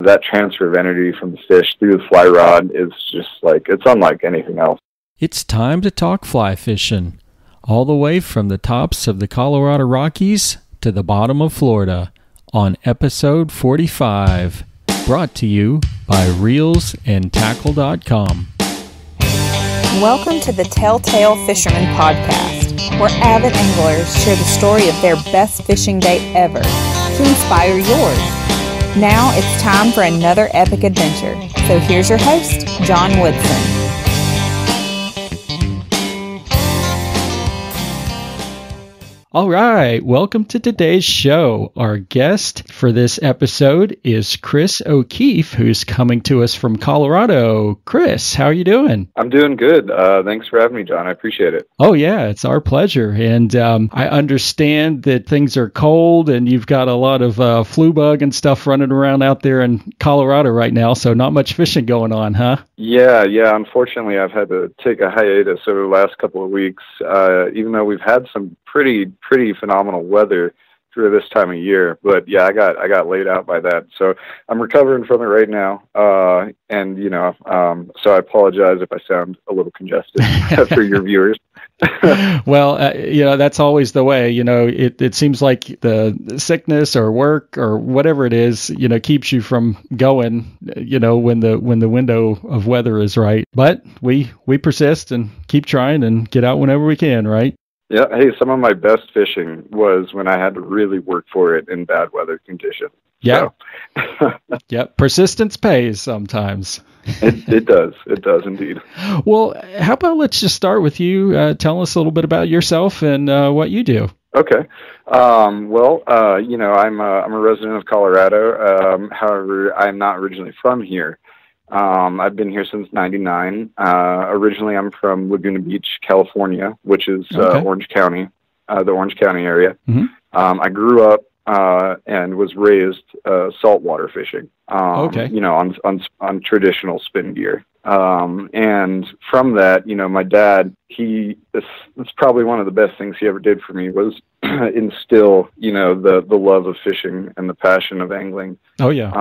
that transfer of energy from the fish through the fly rod is just it's unlike anything else. It's time to talk fly fishing, all the way from the tops of the Colorado Rockies to the bottom of Florida on episode 45, brought to you by reelsandtackle.com. Welcome to the Telltale Fisherman podcast, where avid anglers share the story of their best fishing day ever to inspire yours. Now it's time for another epic adventure. So here's your host, John Woodson. All right, welcome to today's show. Our guest for this episode is Chris O'Keefe, who's coming to us from Colorado. Chris, how are you doing? I'm doing good. Thanks for having me, John. I appreciate it. Oh, yeah, it's our pleasure. And I understand that things are cold and you've got a lot of flu bug and stuff running around out there in Colorado right now, so not much fishing going on, huh? Yeah. Unfortunately, I've had to take a hiatus over the last couple of weeks, even though we've had some pretty phenomenal weather through this time of year. But yeah, I got laid out by that. So I'm recovering from it right now. So I apologize if I sound a little congested for your viewers. Well, that's always the way. It seems like the sickness or work or whatever it is, keeps you from going, when the window of weather is right. But we persist and keep trying and get out whenever we can, right? Yeah. Hey, some of my best fishing was when I had to really work for it in bad weather conditions. Yeah. So. Yep. Persistence pays sometimes. It does. It does indeed. Well, how about let's just start with you. Tell us a little bit about yourself and what you do. Okay. I'm a resident of Colorado. However, I'm not originally from here. I've been here since '99. Originally, I'm from Laguna Beach, California, which is Orange County, the Orange County area. Mm-hmm. I grew up and was raised saltwater fishing. On traditional spin gear. And from that, my dad, it's probably one of the best things he ever did for me was instill, the love of fishing and the passion of angling. Oh yeah.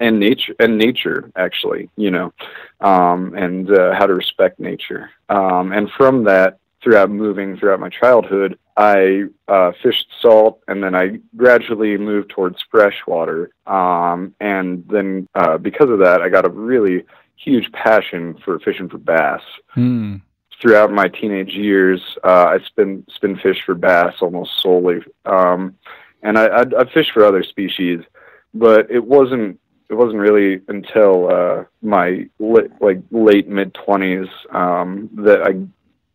And nature actually, and how to respect nature. And from that, throughout my childhood, I fished salt, and then I gradually moved towards freshwater. And then because of that, I got a really huge passion for fishing for bass. Mm. Throughout my teenage years, I spin fish for bass almost solely. And I'd fish for other species, but it wasn't really until my late mid-20s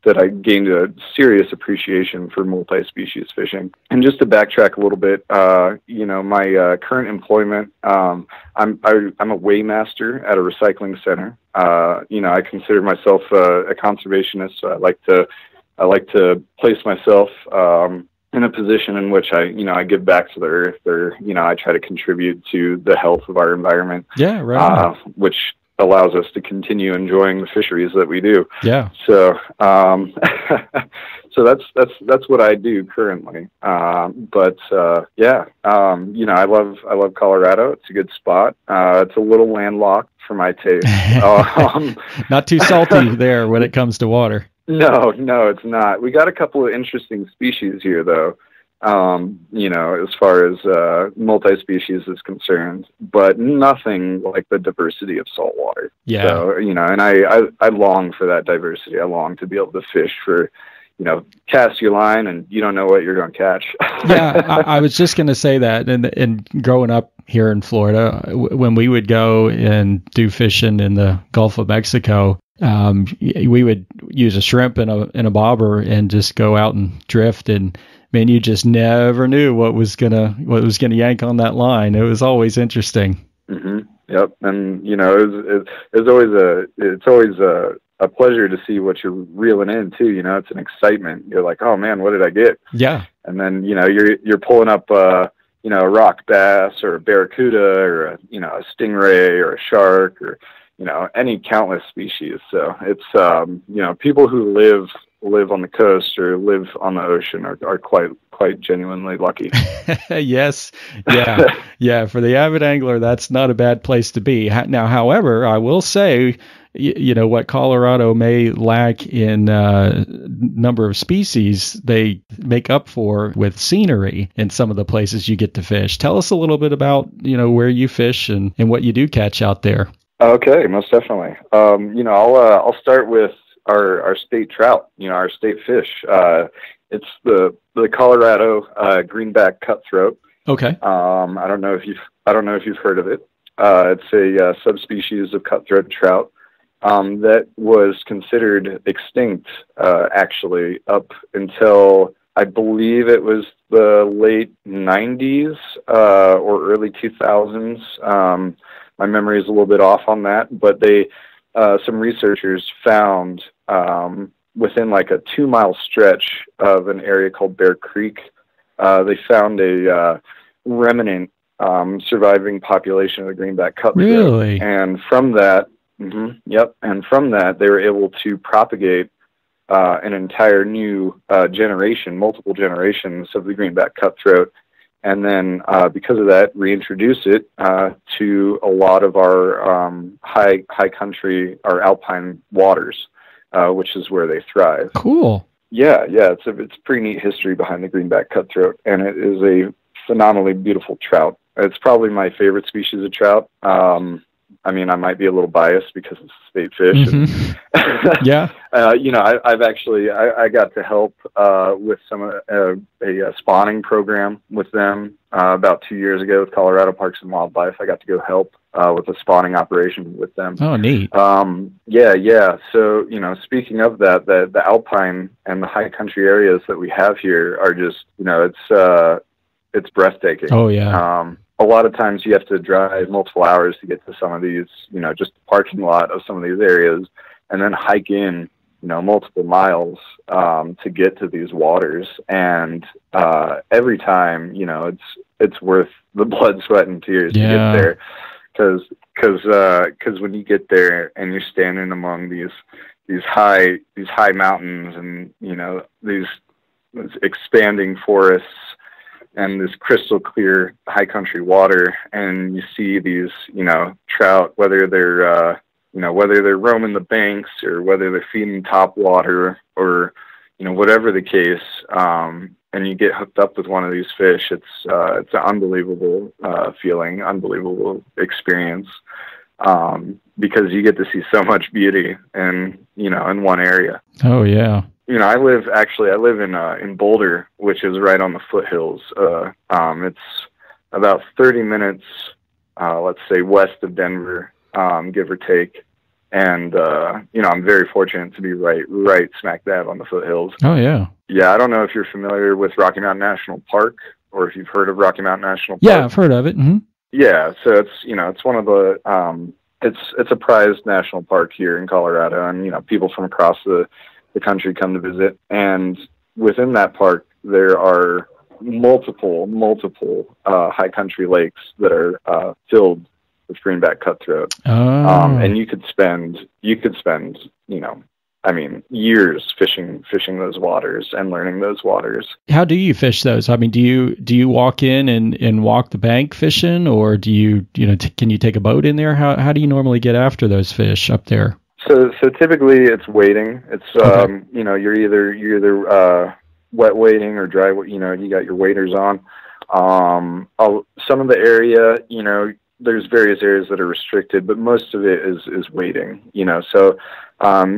that I gained a serious appreciation for multi-species fishing. And just to backtrack a little bit, my current employment, I'm a weighmaster at a recycling center. I consider myself a conservationist. So I like to place myself in a position in which I give back to the earth, or I try to contribute to the health of our environment. Yeah, right. Which allows us to continue enjoying the fisheries that we do. Yeah. So, so that's what I do currently. I love Colorado. It's a good spot. It's a little landlocked for my taste. Not too salty there when it comes to water. No, it's not. We got a couple of interesting species here though. As far as multi-species is concerned, but nothing like the diversity of saltwater. Yeah. So, and I long for that diversity. I long to be able to fish for, cast your line and you don't know what you're going to catch. Yeah, I was just going to say that. And growing up here in Florida, when we would go and do fishing in the Gulf of Mexico, we would use a shrimp and a bobber and just go out and drift, and man, you just never knew what was gonna yank on that line. It was always interesting. Mm-hmm. Yep, and it's always a pleasure to see what you're reeling in too. It's an excitement. You're like, oh man, what did I get? Yeah. And then you're pulling up a rock bass or a barracuda or a stingray or a shark or any countless species. So it's people who live live on the coast or live on the ocean are quite genuinely lucky. Yes. Yeah. Yeah. For the avid angler, that's not a bad place to be. Now, however, I will say, what Colorado may lack in number of species, they make up for with scenery in some of the places you get to fish. Tell us a little bit about, where you fish and what you do catch out there. Okay, most definitely. I'll start with our state trout, our state fish. It's the Colorado greenback cutthroat. Okay. I don't know if you've heard of it. It's a subspecies of cutthroat trout that was considered extinct, actually, up until I believe it was the late 90s or early 2000s. My memory is a little bit off on that, but some researchers found within like a 2-mile stretch of an area called Bear Creek, they found a remnant surviving population of the greenback cutthroat. Really? And from that, and from that, they were able to propagate an entire new generation, multiple generations of the greenback cutthroat. And then, because of that, reintroduce it to a lot of our high country, our Alpine waters, which is where they thrive. Cool. Yeah, it's a pretty neat history behind the greenback cutthroat, and it is a phenomenally beautiful trout. It's probably my favorite species of trout. I might be a little biased because it's a state fish. Mm-hmm. And, yeah. I've actually I got to help with a spawning program with them about 2 years ago with Colorado Parks and Wildlife. I got to go help with a spawning operation with them. Oh, neat. Yeah. So, speaking of that, the Alpine and the high country areas that we have here are just, it's breathtaking. Oh, yeah. A lot of times you have to drive multiple hours to get to some of these, just the parking lot of some of these areas, and then hike in, multiple miles to get to these waters. And every time, it's worth the blood, sweat, and tears to get there, because when you get there and you're standing among these high mountains and these expanding forests and this crystal clear high country water, and you see these, trout, whether they're roaming the banks or whether they're feeding top water or, whatever the case, and you get hooked up with one of these fish, it's an unbelievable feeling, unbelievable experience, because you get to see so much beauty in one area. Oh, yeah. I live in Boulder, which is right on the foothills. It's about 30 minutes, let's say, west of Denver, give or take. And, I'm very fortunate to be right smack dab on the foothills. Oh, yeah. Yeah, I don't know if you're familiar with Rocky Mountain National Park or if you've heard of Rocky Mountain National Park. Yeah, I've heard of it. Mm-hmm. Yeah, so it's one of the, it's a prized national park here in Colorado, and, people from across the country come to visit. And within that park, there are multiple high country lakes that are filled with greenback cutthroat. Oh. And you could spend years fishing those waters and learning those waters. How do you fish those? Do you walk in and walk the bank fishing, or do you can you take a boat in there? How do you normally get after those fish up there? So typically it's wading. It's Okay. You're either wet wading or dry. You got your waders on. Some of the area, there's various areas that are restricted, but most of it is wading. So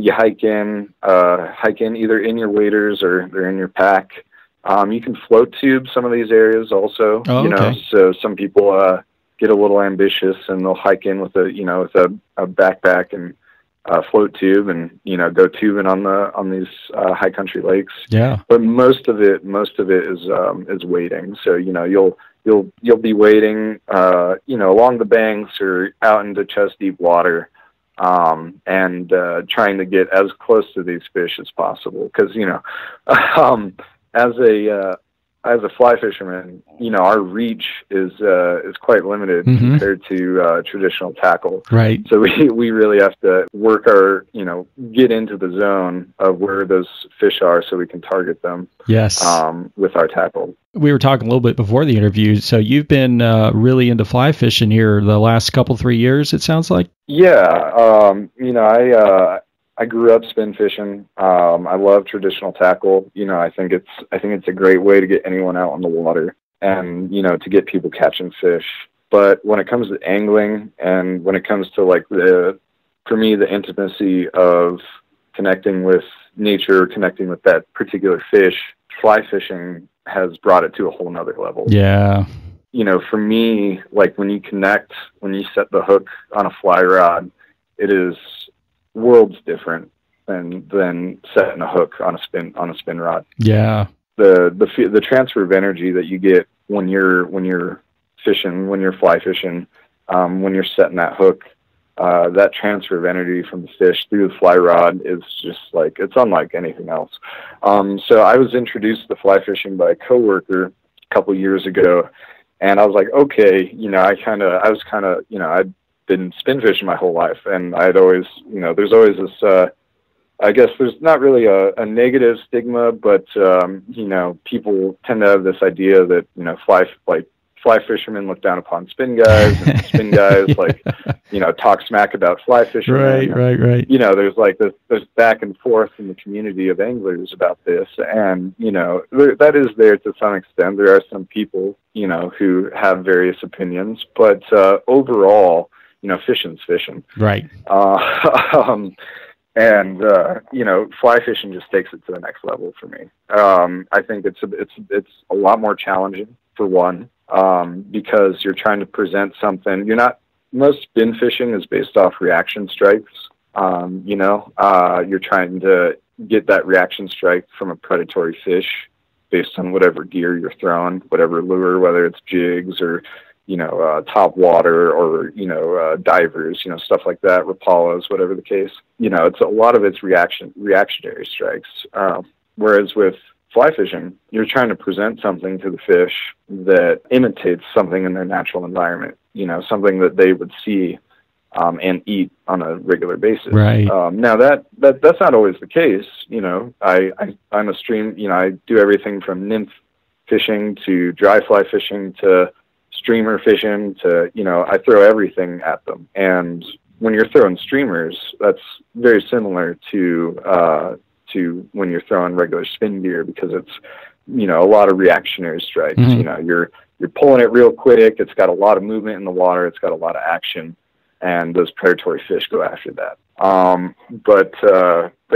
you hike in either in your waders or they're in your pack. You can float tube some of these areas also. Oh, okay. So some people get a little ambitious and they'll hike in with a backpack and float tube and go tubing on these high country lakes. Yeah. But most of it is wading. So you'll be wading along the banks or out into chest deep water, and trying to get as close to these fish as possible, because as a fly fisherman, our reach is quite limited compared to traditional tackle. Right. So we really have to work get into the zone of where those fish are so we can target them. Yes. With our tackle. We were talking a little bit before the interview. So you've been really into fly fishing here the last 3 years, it sounds like? Yeah. I grew up spin fishing. I love traditional tackle. I think it's a great way to get anyone out on the water and, to get people catching fish. But when it comes to angling and when it comes to for me, the intimacy of connecting with nature, connecting with that particular fish, fly fishing has brought it to a whole nother level. Yeah. For me, when you connect, when you set the hook on a fly rod, it is worlds different than setting a hook on a spin rod. Yeah. The transfer of energy that you get when you're fishing, when you're fly fishing, when you're setting that hook, that transfer of energy from the fish through the fly rod is just it's unlike anything else. So I was introduced to fly fishing by a coworker a couple years ago, and I was like, okay, I'd been spin fishing my whole life, and I'd always, there's always this, I guess there's not really a negative stigma, but, people tend to have this idea that, fly fishermen look down upon spin guys, and spin guys, talk smack about fly fishermen. Right. There's back and forth in the community of anglers about this, and, that is there to some extent. There are some people, who have various opinions, but, overall, fishing's fishing. Right. Fly fishing just takes it to the next level for me. I think it's a lot more challenging, for one, because you're trying to present something. Most spin fishing is based off reaction strikes. You're trying to get that reaction strike from a predatory fish based on whatever gear you're throwing, whatever lure, whether it's jigs or top water or, divers, stuff like that, Rapalas, whatever the case. It's a lot of it's reactionary strikes. Whereas with fly fishing, you're trying to present something to the fish that imitates something in their natural environment, something that they would see and eat on a regular basis. Right. Now that's not always the case. I'm a stream, I do everything from nymph fishing to dry fly fishing to streamer fishing to, I throw everything at them. And when you're throwing streamers, that's very similar to when you're throwing regular spin gear, because it's, a lot of reactionary strikes. Mm-hmm. You're pulling it real quick. It's got a lot of movement in the water. It's got a lot of action, and those predatory fish go after that. But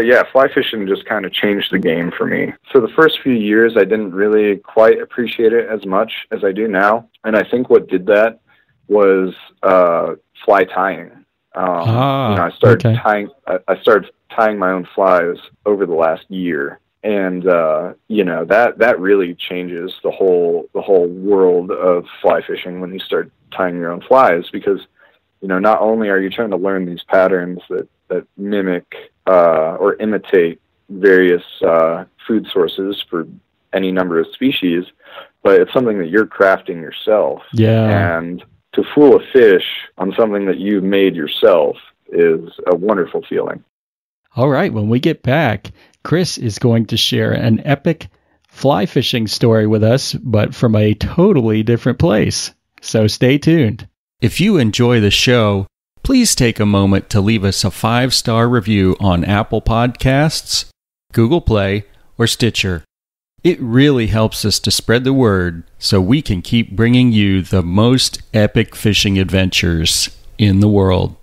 yeah, fly fishing just kind of changed the game for me. So the first few years, I didn't really quite appreciate it as much as I do now. And I think what did that was fly tying. I started tying my own flies over the last year. And, that really changes the whole world of fly fishing when you start tying your own flies, because, not only are you trying to learn these patterns that mimic or imitate various food sources for any number of species, but it's something that you're crafting yourself. Yeah. And to fool a fish on something that you've made yourself is a wonderful feeling. All right. When we get back, Chris is going to share an epic fly fishing story with us, but from a totally different place. So stay tuned. If you enjoy the show, please take a moment to leave us a 5-star review on Apple Podcasts, Google Play, or Stitcher. It really helps us to spread the word so we can keep bringing you the most epic fishing adventures in the world.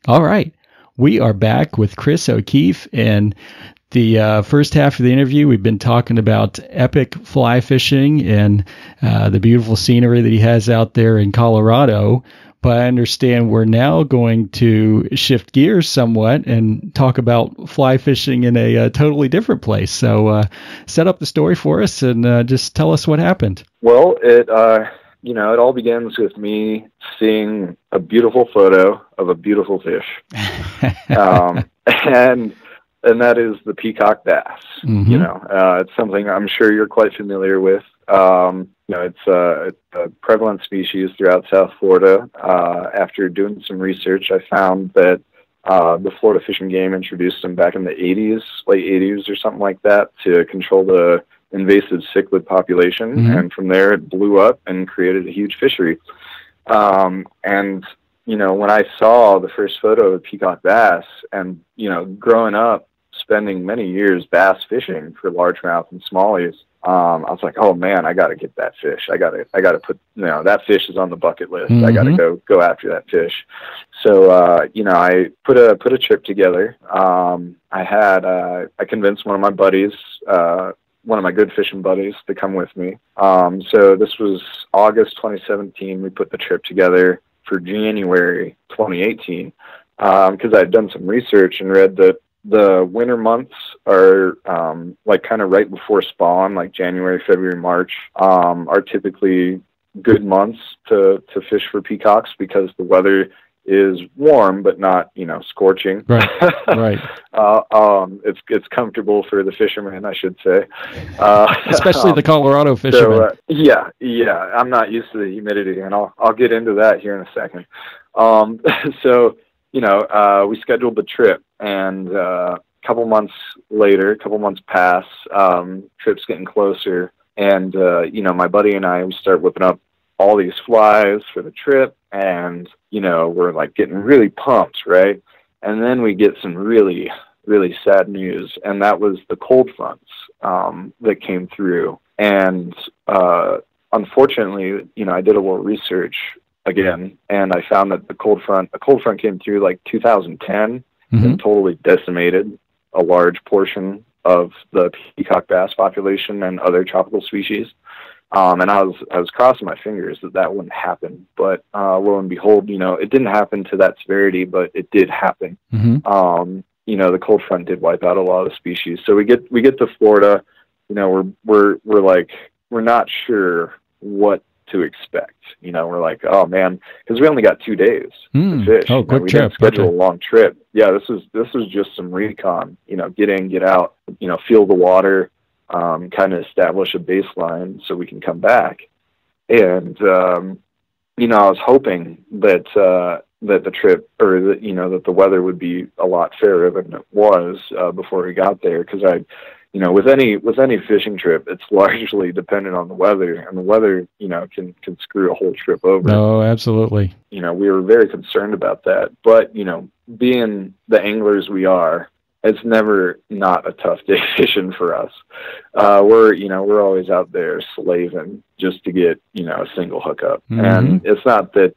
All right. We are back with Chris O'Keefe, and the first half of the interview, we've been talking about epic fly fishing and the beautiful scenery that he has out there in Colorado. But I understand we're now going to shift gears somewhat and talk about fly fishing in a totally different place. So set up the story for us and just tell us what happened. Well, it all begins with me seeing a beautiful photo of a beautiful fish. And that is the peacock bass. Mm-hmm. It's something I'm sure you're quite familiar with. It's a prevalent species throughout South Florida. After doing some research, I found that the Florida Fish and Game introduced them back in the 80s, late 80s or something like that, to control the invasive cichlid population. Mm-hmm. And from there, it blew up and created a huge fishery. And when I saw the first photo of peacock bass, and, growing up, spending many years bass fishing for largemouth and smallies, I was like, oh man, I got to get that fish. I got to put, that fish is on the bucket list. Mm-hmm. I got to go after that fish. So, I put a trip together. I convinced one of my buddies, one of my good fishing buddies, to come with me. So this was August 2017. We put the trip together for January 2018, because I had done some research and read that the winter months are kind of right before spawn, like January, February, March, are typically good months to fish for peacocks, because the weather is warm but not scorching. Right. It's comfortable for the fisherman, I should say, especially the Colorado fisherman. So, yeah, I'm not used to the humidity, and I'll get into that here in a second. So we scheduled the trip, and a couple months pass, trip's getting closer, and my buddy and I, we start whipping up all these flies for the trip, and we're like getting really pumped, right? And then we get some really, really sad news, and that was the cold fronts that came through. And unfortunately, I did a little research again, and I found that a cold front came through like 2010 mm-hmm. and totally decimated a large portion of the peacock bass population and other tropical species. And I was crossing my fingers that wouldn't happen, but lo and behold, it didn't happen to that severity, but it did happen. Mm-hmm. The cold front did wipe out a lot of species. So we get to Florida, we're like, we're not sure what to expect. We're like, oh man, because we only got 2 days to fish. Oh, quick we trip. didn't schedule a long trip. Yeah, this was just some recon. Get in, get out. Feel the water. Kind of establish a baseline so we can come back. And I was hoping that the trip, or that the weather would be a lot fairer than it was before we got there, because with any fishing trip, it's largely dependent on the weather, and the weather can screw a whole trip over. No, absolutely. We were very concerned about that, but being the anglers we are, it's never not a tough day fishing for us. We're always out there slaving just to get a single hookup. Mm-hmm. And it's not that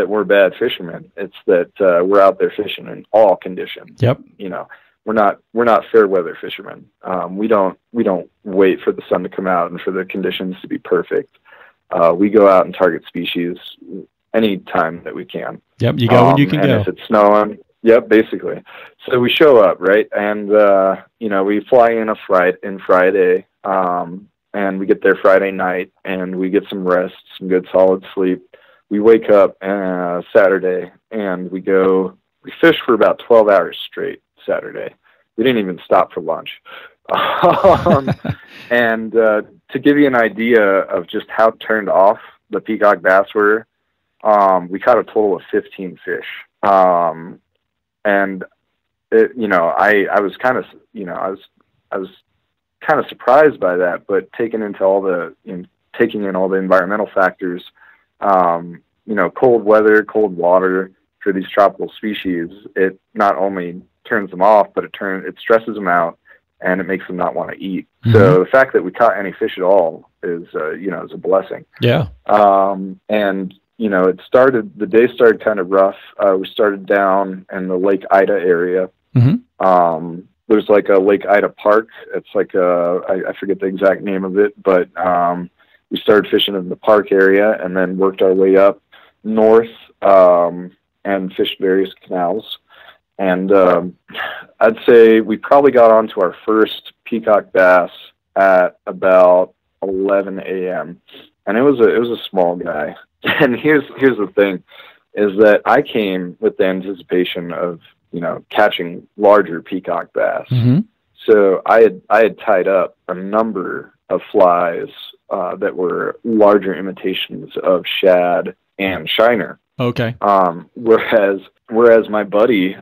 we're bad fishermen. It's that we're out there fishing in all conditions. Yep. We're not fair weather fishermen. We don't wait for the sun to come out and for the conditions to be perfect. We go out and target species any time that we can. Yep. You go when you can go. If it's snowing. Yep, basically. So we show up, right? And, we fly in Friday, and we get there Friday night, and we get some rest, some good solid sleep. We wake up Saturday, and we fish for about 12 hours straight Saturday. We didn't even stop for lunch. And to give you an idea of just how turned off the peacock bass were, we caught a total of 15 fish. And I was kind of, I was kind of surprised by that, but taking in all the environmental factors, cold weather, cold water for these tropical species, it not only turns them off, but it stresses them out, and it makes them not want to eat. Mm-hmm. So the fact that we caught any fish at all is a blessing. Yeah. And the day started kind of rough. We started down in the Lake Ida area. Mm-hmm. There's like a Lake Ida Park. It's like I forget the exact name of it, but we started fishing in the park area and then worked our way up north and fished various canals. And I'd say we probably got onto our first peacock bass at about 11 a.m. And it was a small guy. And here's the thing, is that I came with the anticipation of, catching larger peacock bass. Mm-hmm. So I had tied up a number of flies that were larger imitations of shad and shiner. Okay. Whereas my buddy,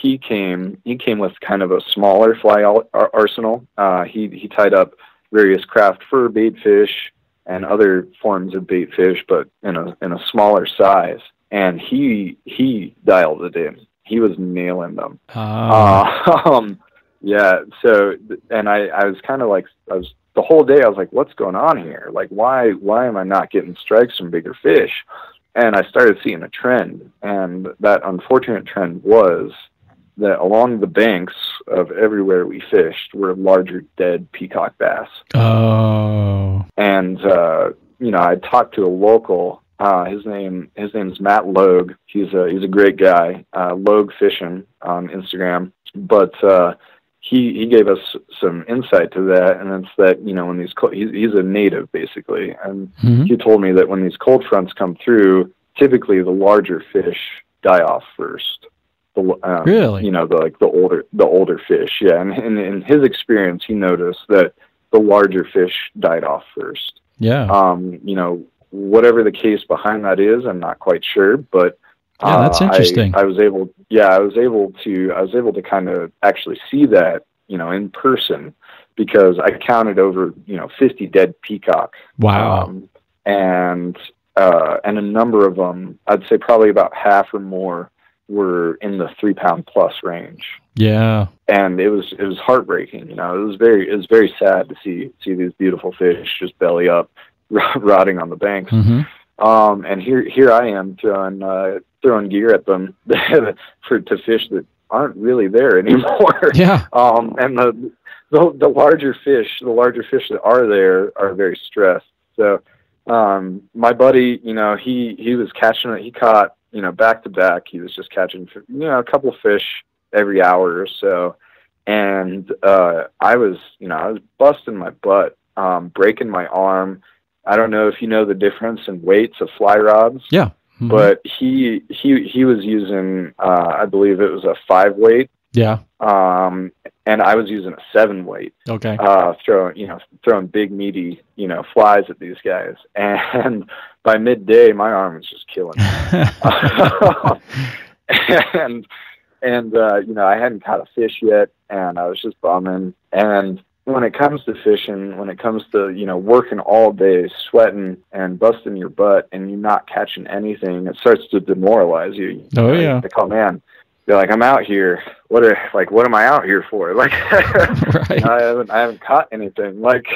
he came with kind of a smaller fly arsenal. He tied up various craft fur bait fish and other forms of bait fish, but in a smaller size. And he dialed it in. He was nailing them. Yeah. So, and I was kind of like, the whole day I was like, what's going on here? Like, why am I not getting strikes from bigger fish? And I started seeing a trend, and that unfortunate trend was that along the banks of everywhere we fished were larger dead peacock bass. Oh. And, I talked to a local, his name's Matt Logue. He's a great guy, Logue Fishing on Instagram. But, he gave us some insight to that, and it's that, when these he's a native basically, and he told me that when these cold fronts come through, typically the larger fish die off first. Really? The older fish, yeah. And in his experience, he noticed that the larger fish died off first. Yeah. Whatever the case behind that is, I'm not quite sure, but yeah, that's interesting. I was able to kind of actually see that, in person, because I counted over, 50 dead peacock. Wow. And a number of them, I'd say probably about half or more, were in the 3 pound plus range. Yeah. And it was heartbreaking. It was very sad to see these beautiful fish just belly up, rotting on the banks. Mm-hmm. And here I am throwing gear at them to fish that aren't really there anymore. Yeah. And the larger fish that are there are very stressed. So, my buddy, he was catching it. He caught, back to back. He was just catching, a couple of fish every hour or so. And, I was busting my butt, breaking my arm. I don't know if you know the difference in weights of fly rods. Yeah. Mm-hmm. But he was using, I believe it was a 5 weight. Yeah. And I was using a 7 weight. Okay. Throwing big meaty, flies at these guys. And by midday, my arm was just killing me. I hadn't caught a fish yet, and I was just bumming. And when it comes to fishing, when it comes to, working all day, sweating and busting your butt, and you're not catching anything, it starts to demoralize you. Oh, yeah. Like, oh, man, you're like, I'm out here. What am I out here for? Like, right. I haven't caught anything. Like,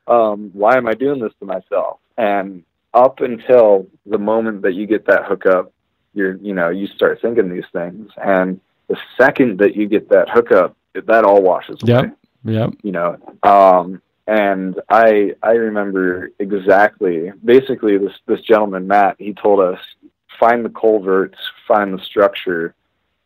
why am I doing this to myself? And up until the moment that you get that hookup, you start thinking these things. And the second that you get that hookup, that all washes away. Yep. And I remember exactly, basically this gentleman, Matt, he told us, find the culverts, find the structure.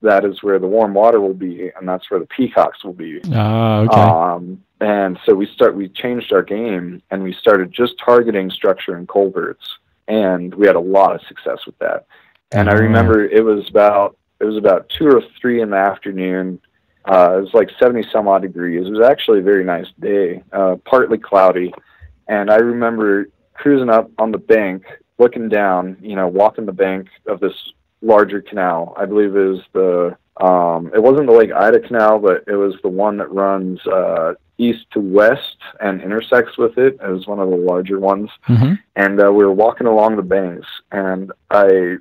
That is where the warm water will be, and that's where the peacocks will be. Okay. And so we changed our game, and we started just targeting structure and culverts, and we had a lot of success with that. And I remember it was about 2 or 3 in the afternoon. It was like 70 some odd degrees. It was actually a very nice day, partly cloudy. And I remember cruising up on the bank, looking down, walking the bank of this larger canal. I believe it was it wasn't the Lake Ida Canal, but it was the one that runs east to west and intersects with it. It was one of the larger ones. Mm-hmm. And we were walking along the banks, and I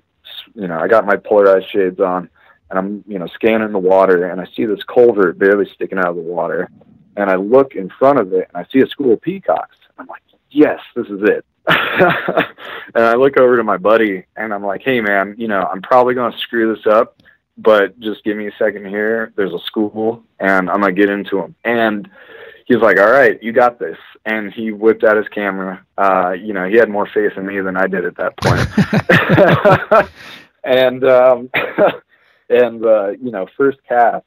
got my polarized shades on, and I'm, scanning the water, and I see this culvert barely sticking out of the water. And I look in front of it, and I see a school of peacocks. I'm like, yes, this is it. And I look over to my buddy, and I'm like, hey, man, I'm probably going to screw this up, but just give me a second here. There's a school, and I'm going to get into them. And he's like, all right, you got this. And he whipped out his camera. He had more faith in me than I did at that point. And first cast,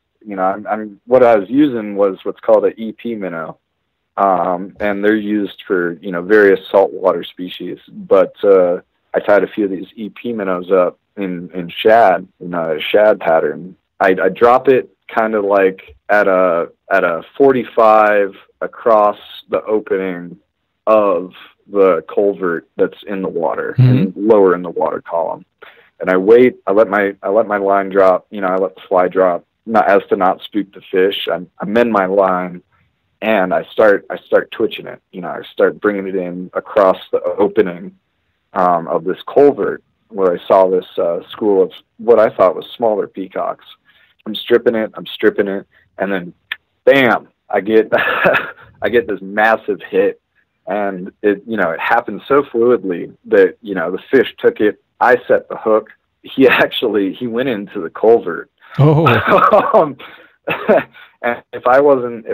what I was using was what's called an EP minnow. And they're used for, various saltwater species. But I tied a few of these EP minnows up in shad, in a shad pattern. I drop it kind of like at a 45 across the opening of the culvert that's in the water, and lower in the water column. And I wait. I let my line drop. I let the fly drop, not spook the fish. I mend my line, and I start twitching it. I start bringing it in across the opening of this culvert, where I saw this school of what I thought was smaller peacocks. I'm stripping it, and then, bam! I get this massive hit, and it happened so fluidly that the fish took it. I set the hook. He went into the culvert. Oh. And if I wasn't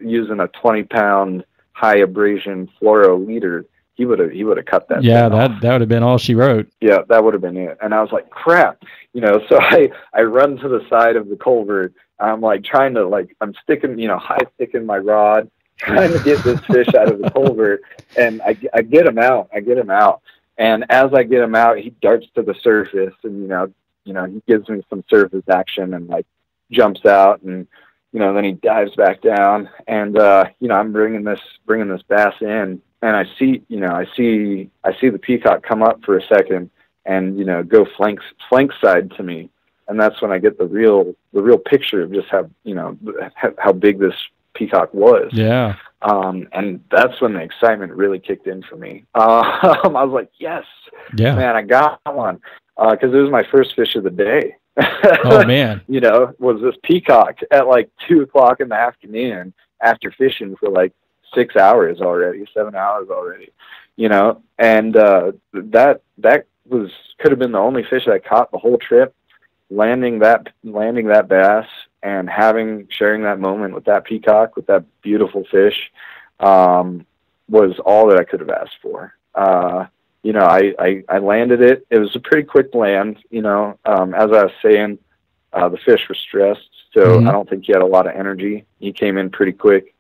using a 20-pound high abrasion fluoro leader, he would have cut that. Yeah, that would have been all she wrote. Yeah, that would have been it. And I was like, crap, So I run to the side of the culvert. I'm like trying to I'm sticking, high sticking my rod, trying to get this fish out of the culvert, and I get him out. And as I get him out, he darts to the surface, and he gives me some surface action and jumps out, and then he dives back down, and I'm bringing this bass in. And I see the peacock come up for a second and, go flank side to me. And that's when I get the real picture of just how big this peacock was. Yeah. And that's when the excitement really kicked in for me. I was like, yes, yeah, man, I got one. 'Cause it was my first fish of the day. Oh man. Was this peacock at 2:00 in the afternoon after fishing for 6 hours already, 7 hours already, and that could have been the only fish I caught the whole trip. Landing that bass and sharing that moment with that peacock, with that beautiful fish, was all that I could have asked for. I landed it. It was a pretty quick land. As I was saying, the fish was stressed, so I don't think he had a lot of energy. He came in pretty quick.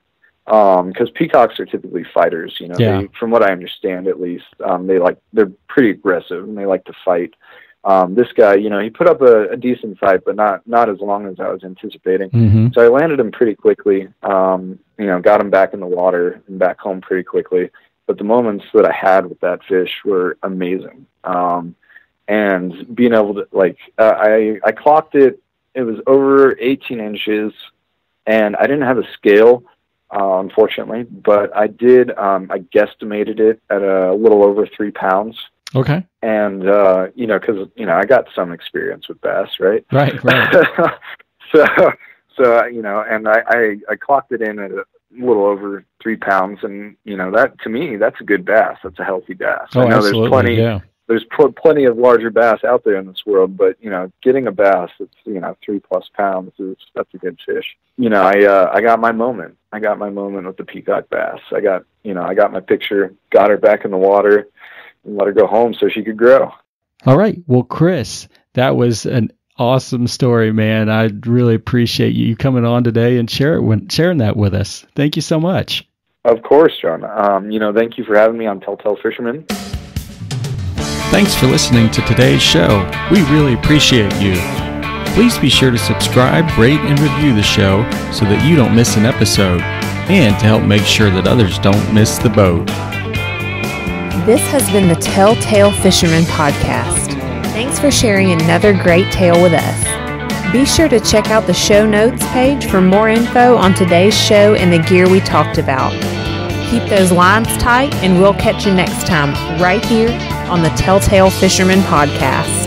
Because peacocks are typically fighters, they, from what I understand, at least, they're pretty aggressive and they like to fight. This guy, he put up a decent fight, but not as long as I was anticipating. So I landed him pretty quickly, got him back in the water and back home pretty quickly. But the moments that I had with that fish were amazing. And being able to, I clocked it. It was over 18 inches, and I didn't have a scale, unfortunately, but I did, I guesstimated it at a little over 3 pounds. Okay. And, cause, I got some experience with bass, right? Right. so, and I clocked it in at a little over 3 pounds, and, that, to me, that's a good bass. That's a healthy bass. Oh, I know absolutely. there's plenty of larger bass out there in this world, but, getting a bass that's, 3+ pounds that's a good fish. I got my moment. I got my moment with the peacock bass. I got my picture, got her back in the water, and let her go home so she could grow. All right. Well, Chris, that was an awesome story, man. I really appreciate you coming on today and sharing that with us. Thank you so much. Of course, John. Thank you for having me on Telltale Fisherman. Thanks for listening to today's show. We really appreciate you. Please be sure to subscribe, rate, and review the show so that you don't miss an episode, and to help make sure that others don't miss the boat. This has been the Telltale Fisherman Podcast. Thanks for sharing another great tale with us. Be sure to check out the show notes page for more info on today's show and the gear we talked about. Keep those lines tight, and we'll catch you next time right here on the Telltale Fisherman Podcast.